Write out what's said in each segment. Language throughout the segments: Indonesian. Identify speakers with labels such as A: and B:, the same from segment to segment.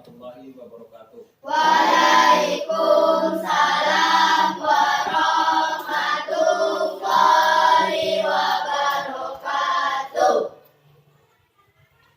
A: warahmatullahi wabarakatuh.
B: Waalaikumsalam warahmatullahi wabarakatuh.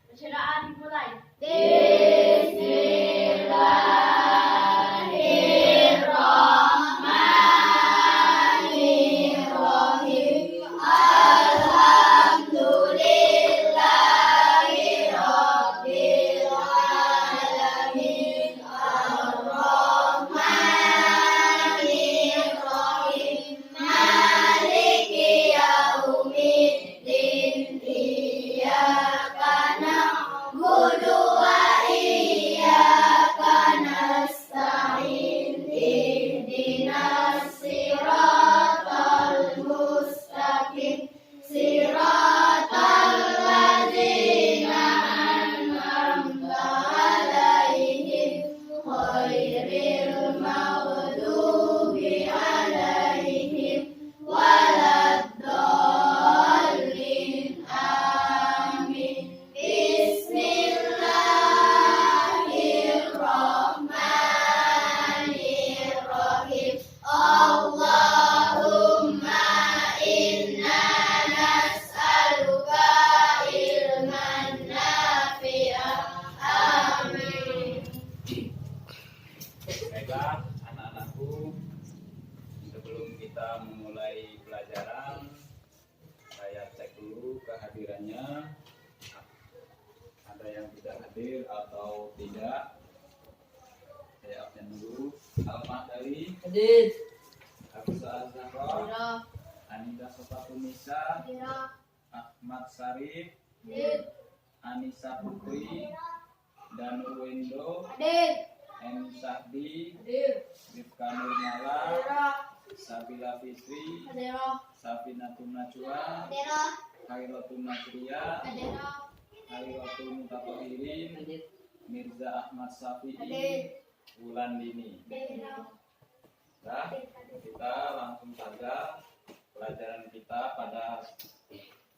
B: Bacaan dimulai. Bismillahirrahmanirrahim. Alhamdulillahirabbil alamin. Arrahmanirrahim. Maliki yaumiddin. Iyyaka na'budu wa iyyaka nasta'in. Ihdinas siratal mustaqim. Siratal ladzina an'amta 'alaihim ghairil maghdubi 'alaihim waladdallin. Amin. Bismillahirrahmanirrahim. Allahumma inna nas'aluka ilman nafi'an. Amin.
A: Baiklah anak-anakku, sebelum kita memulai pelajaran, saya cek dulu kehadirannya. Ada yang tidak hadir atau tidak? Saya absen dulu. Al-Mahdari,
B: Hadir.
A: Hafsah Az-Zahra, Anida Sofatunisa, Ahmad Sarif, Anissa Putri, Danur Wendo,
B: Hadir.
A: M. Sahdi,
B: Hadir.
A: Rifka Nurmala, Sabila Fitri,
B: Hadir.
A: Safinatun Najwa, Khairatun Nasriya, Khairatun Mutatohirin, Mirza Ahmad Safi'i, Wulan Dini. Nah, kita langsung saja pelajaran kita pada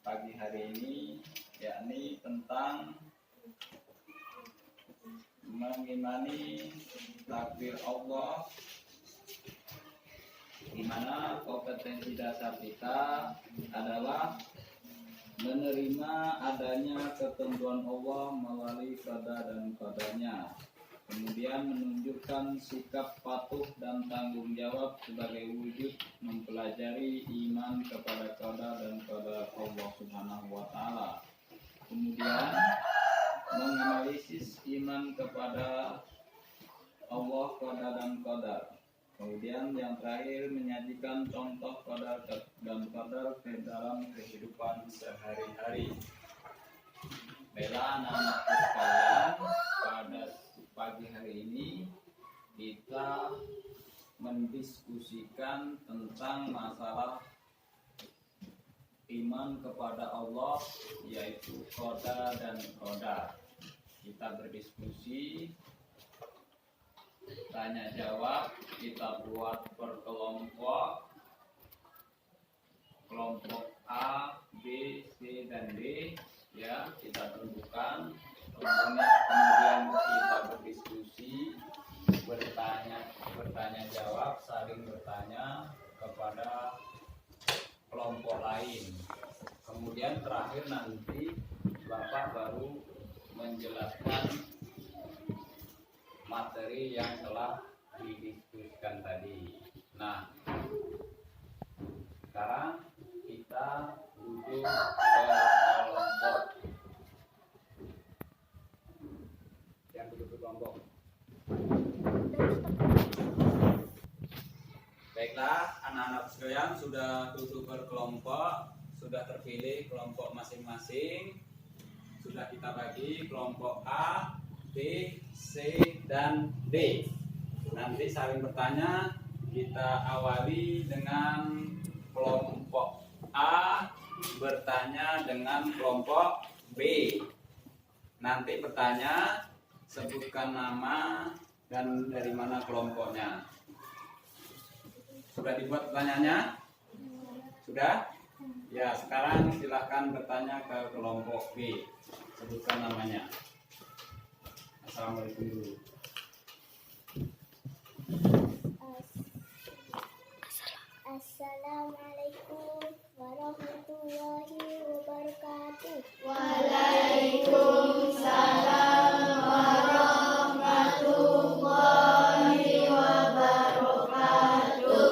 A: pagi hari ini, yakni tentang mengimani takdir Allah, di mana kompetensi dasar kita adalah menerima adanya ketentuan Allah melalui qada dan qadarnya, kemudian menunjukkan sikap patuh dan tanggung jawab sebagai wujud mempelajari iman kepada qada dan qadar Allah Subhanahu wa taala. Kemudian menganalisis iman kepada Allah, qada dan qadar. Kemudian yang terakhir menyajikan contoh qada dan qadar ke dalam kehidupan sehari-hari. Baiklah anak-anakku sekalian, pada pagi hari ini kita mendiskusikan tentang masalah iman kepada Allah, yaitu qada dan qadar. Kita berdiskusi, tanya jawab, kita buat per kelompok A, B, C dan D, ya kita tentukan. Kemudian kita berdiskusi, bertanya jawab, saling bertanya kepada kelompok lain. Kemudian terakhir nanti Bapak baru menjelaskan materi yang telah didiskusikan tadi. Nah, sekarang kita duduk ke kelompok. Yang duduk ke kelompok. Baiklah, anak-anak sekalian sudah duduk berkelompok, sudah terpilih kelompok masing-masing. Sudah kita bagi kelompok A, B, C, dan D. Nanti saling bertanya. Kita awali dengan kelompok A bertanya dengan kelompok B. Nanti bertanya, sebutkan nama dan dari mana kelompoknya. Sudah dibuat pertanyaannya? Sudah? Ya, sekarang silahkan bertanya ke kelompok B. Sebutkan namanya. Assalamualaikum dulu.
B: Assalamualaikum warahmatullahi wabarakatuh.
C: Waalaikumsalam warahmatullahi wabarakatuh.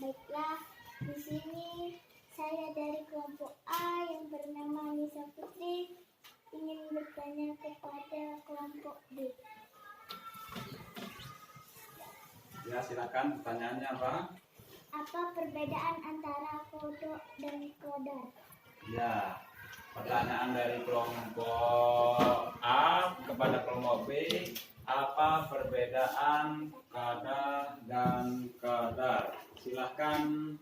B: Baiklah, di sini saya dari kelompok A yang bernama Nisa Putri ingin bertanya kepada kelompok B.
A: Ya, silakan pertanyaannya apa?
B: Apa perbedaan antara kodok dan kodar?
A: Ya, pertanyaan dari kelompok A kepada kelompok B, apa perbedaan kada dan kadar? Silahkan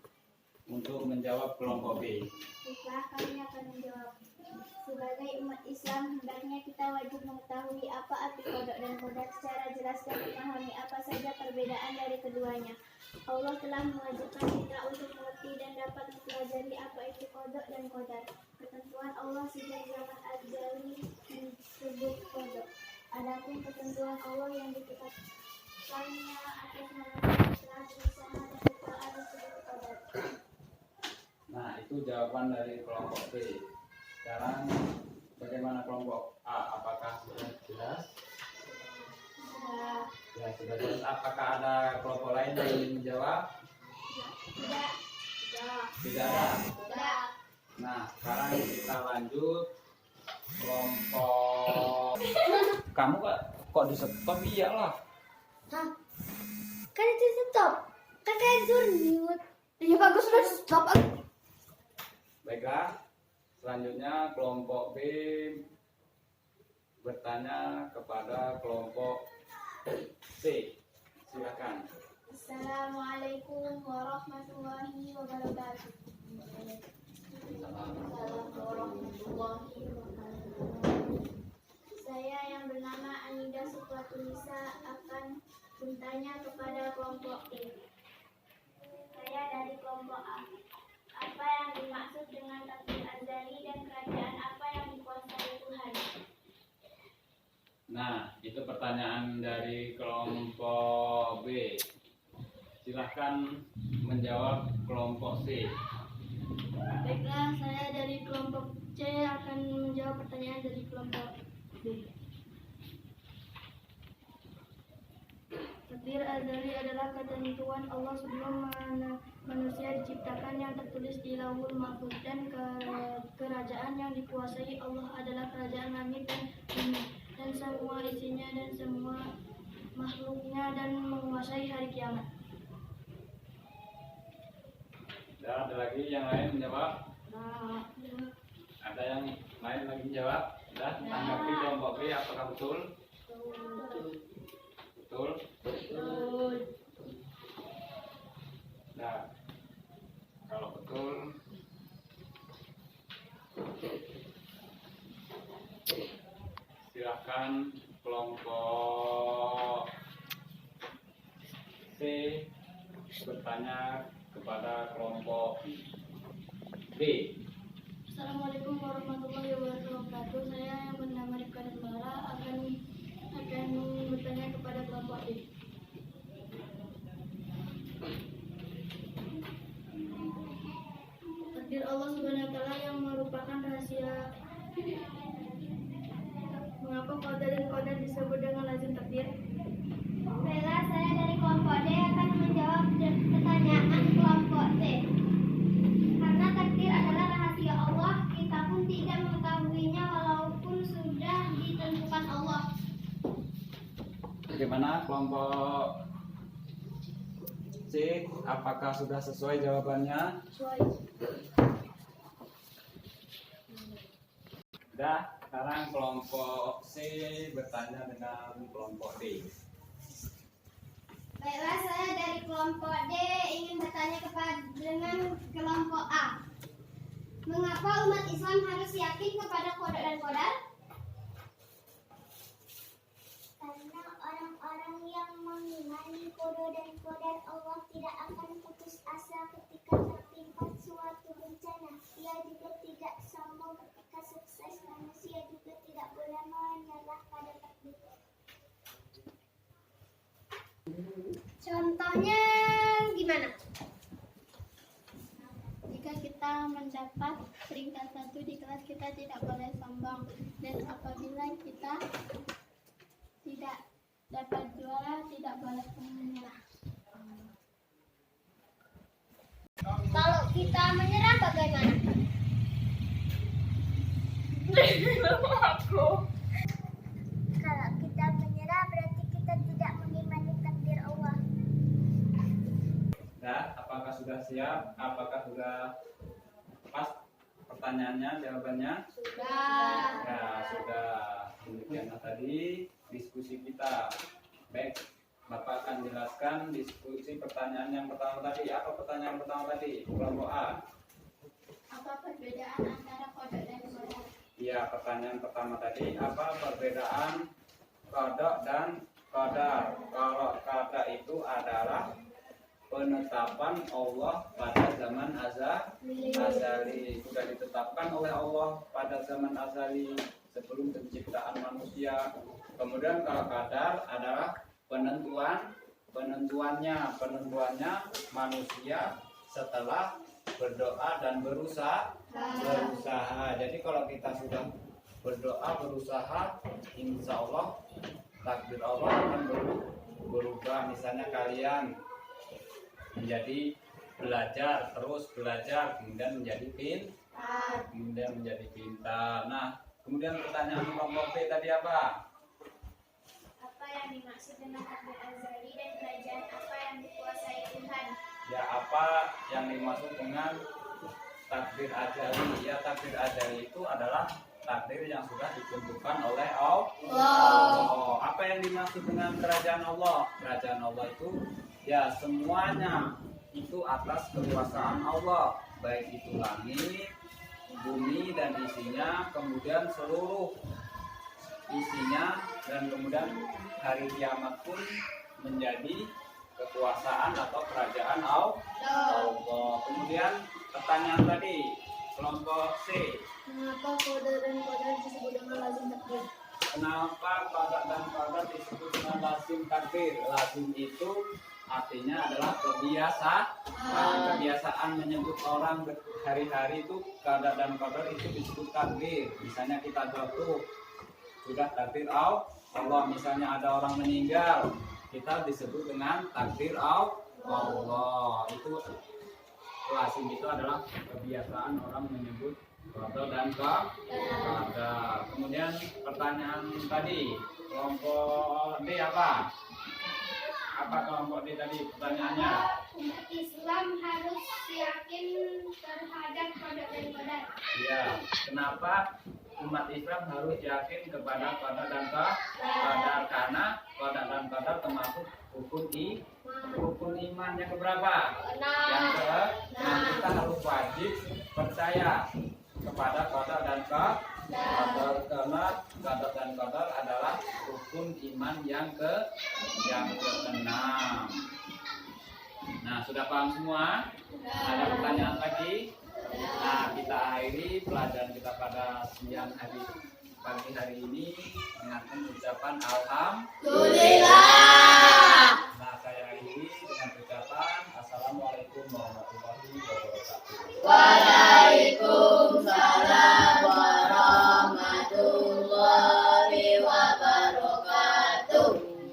A: untuk menjawab kelompok B.
B: Baiklah, kami akan menjawab. Sebagai umat Islam, hendaknya kita wajib mengetahui apa arti kodok dan kodar secara jelas dan memahami apa saja perbedaan dari keduanya. Allah telah mewajibkan kita untuk mengerti dan dapat mempelajari apa itu kodok dan kodar. Ketentuan Allah sejak zaman azali disebut kodok. Adapun ketentuan Allah yang ditetapkannya atas manusia telah berusaha dan berdoa disebut kodar.
A: Nah, itu jawaban dari kelompok B. Sekarang bagaimana kelompok A? Apakah sudah jelas? Ya, sudah jelas. Apakah ada kelompok lain yang ingin menjawab?
B: Tidak.
A: Tidak ada.
B: Tidak.
A: Nah, sekarang kita lanjut kelompok. Kamu kok di stop? Iyalah.
B: Hah? Kan itu stop. Kan kayak zurnut.
C: Ya bagus sudah stop.
A: Baiklah, selanjutnya kelompok B bertanya kepada kelompok C. Silakan.
B: Assalamualaikum warahmatullahi wabarakatuh.
C: Warahmatullahi wabarakatuh.
B: Saya yang bernama Anida Supratunisa akan bertanya kepada kelompok E. Saya dari kelompok A. Apa yang dimaksud dengan takdir azali dan kerajaan apa yang dikuasai Tuhan?
A: Nah, itu pertanyaan dari kelompok B. Silahkan menjawab kelompok C.
C: Baiklah, saya dari kelompok C akan menjawab pertanyaan dari kelompok B. Takdir azali adalah ketentuan Allah sebelum manusia diciptakan yang tertulis di Lauhul Mahfuz, dan kerajaan yang dikuasai Allah adalah kerajaan langit dan bumi dan semua isinya dan semua makhluknya, dan menguasai hari kiamat.
A: Ada lagi yang lain menjawab?
C: Nah,
A: Ada yang lain lagi menjawab? Sudah, tanggapi kelompok B, apakah betul? Betul? Nah, kalau betul, silahkan kelompok C bertanya kepada kelompok B.
C: Assalamualaikum warahmatullahi wabarakatuh. Saya yang bernama Rifka Dembala akan bertanya kepada kelompok D. Takdir Allah Subhanahu wa taala yang merupakan rahasia. Mengapa qadar dan qadar disebut dengan lazim takdir?
B: Baiklah, saya dari kelompok D akan menjawab pertanyaan kelompok C. Karena takdir adalah rahasia Allah, kita pun tidak mengetahuinya walaupun sudah ditentukan Allah.
A: Bagaimana kelompok C? Apakah sudah sesuai jawabannya?
C: Sesuai.
A: Sudah, sekarang kelompok C bertanya dengan kelompok D.
B: Baiklah, saya dari kelompok D ingin bertanya dengan kelompok A. Mengapa umat Islam harus yakin kepada kodok dan kodar? Karena orang-orang yang mengimani kodok dan kodar Allah tidak akan putus asa ketika tertimpa suatu bencana. Ia juga tidak sombong ketika sukses. Manusia juga tidak boleh menyerah pada takdir mencapai peringkat 1 di kelas kita tidak boleh sombong, dan apabila kita tidak dapat juara tidak boleh menyerah. Kalau kita menyerah bagaimana? Kalau kita menyerah berarti kita tidak mengimani takdir Allah.
A: Nah, apakah sudah siap? Apakah sudah pas pertanyaannya, jawabannya?
B: Sudah.
A: Ya, sudah. Demikianlah tadi diskusi kita. Baik, Bapak akan jelaskan diskusi pertanyaan yang pertama tadi. Apa pertanyaan pertama tadi? Kelompok A.
B: Apa perbedaan antara kodok dan kodok?
A: Ya, pertanyaan pertama tadi. Apa perbedaan kodok dan qadar? Kalau qadar itu adalah penetapan Allah pada zaman azali, sudah ditetapkan oleh Allah pada zaman azali sebelum penciptaan manusia. Kemudian kalau qadar adalah penentuannya manusia setelah berdoa dan berusaha. Jadi kalau kita sudah berdoa berusaha, insya Allah takdir Allah akan berubah. Misalnya kalian menjadi terus belajar, kemudian menjadi pintar. Nah, kemudian pertanyaan kelompok B tadi apa?
B: Apa yang dimaksud dengan takdir azali dan kerajaan apa yang dikuasai Tuhan?
A: Ya, apa yang dimaksud dengan takdir azali? Ya, takdir azali itu adalah takdir yang sudah ditentukan oleh Allah. Apa yang dimaksud dengan kerajaan Allah? Kerajaan Allah itu ya semuanya itu atas kekuasaan Allah, baik itu langit, bumi dan isinya, kemudian seluruh isinya, dan kemudian hari kiamat pun menjadi kekuasaan atau kerajaan Allah. Kemudian pertanyaan tadi kelompok C.
C: Mengapa qadar dan qadar disebut dengan lazim takdir?
A: Kenapa qadar dan qadar disebut dengan lazim takdir? Lazim itu artinya adalah kebiasaan menyebut orang hari-hari itu qadar dan qadar itu disebut takdir. Misalnya kita jatuh, sudah takdir Allah. Misalnya ada orang meninggal, kita disebut dengan takdir Allah. Itu lazim itu adalah kebiasaan orang menyebut qadar dan qadar. Kemudian pertanyaan tadi kelompok D apa? Apa kelompok D tadi pertanyaannya?
B: Umat Islam harus yakin terhadap kodok dan qadar.
A: Ya, kenapa umat Islam harus yakin kepada qadar dan qadar? Karena qadar dan qadar termasuk rukun iman yang keberapa? Yang ke-6. Kita harus wajib percaya kepada qadar dan qadar, karena qadar dan qadar adalah rukun iman yang ke-6. Nah, sudah paham semua? Ada pertanyaan lagi? Nah, kita akhiri pelajaran kita pada pagi hari ini dengan ucapan alhamdulillah. Nah, saya akhiri dengan ucapan assalamualaikum warahmatullahi wabarakatuh.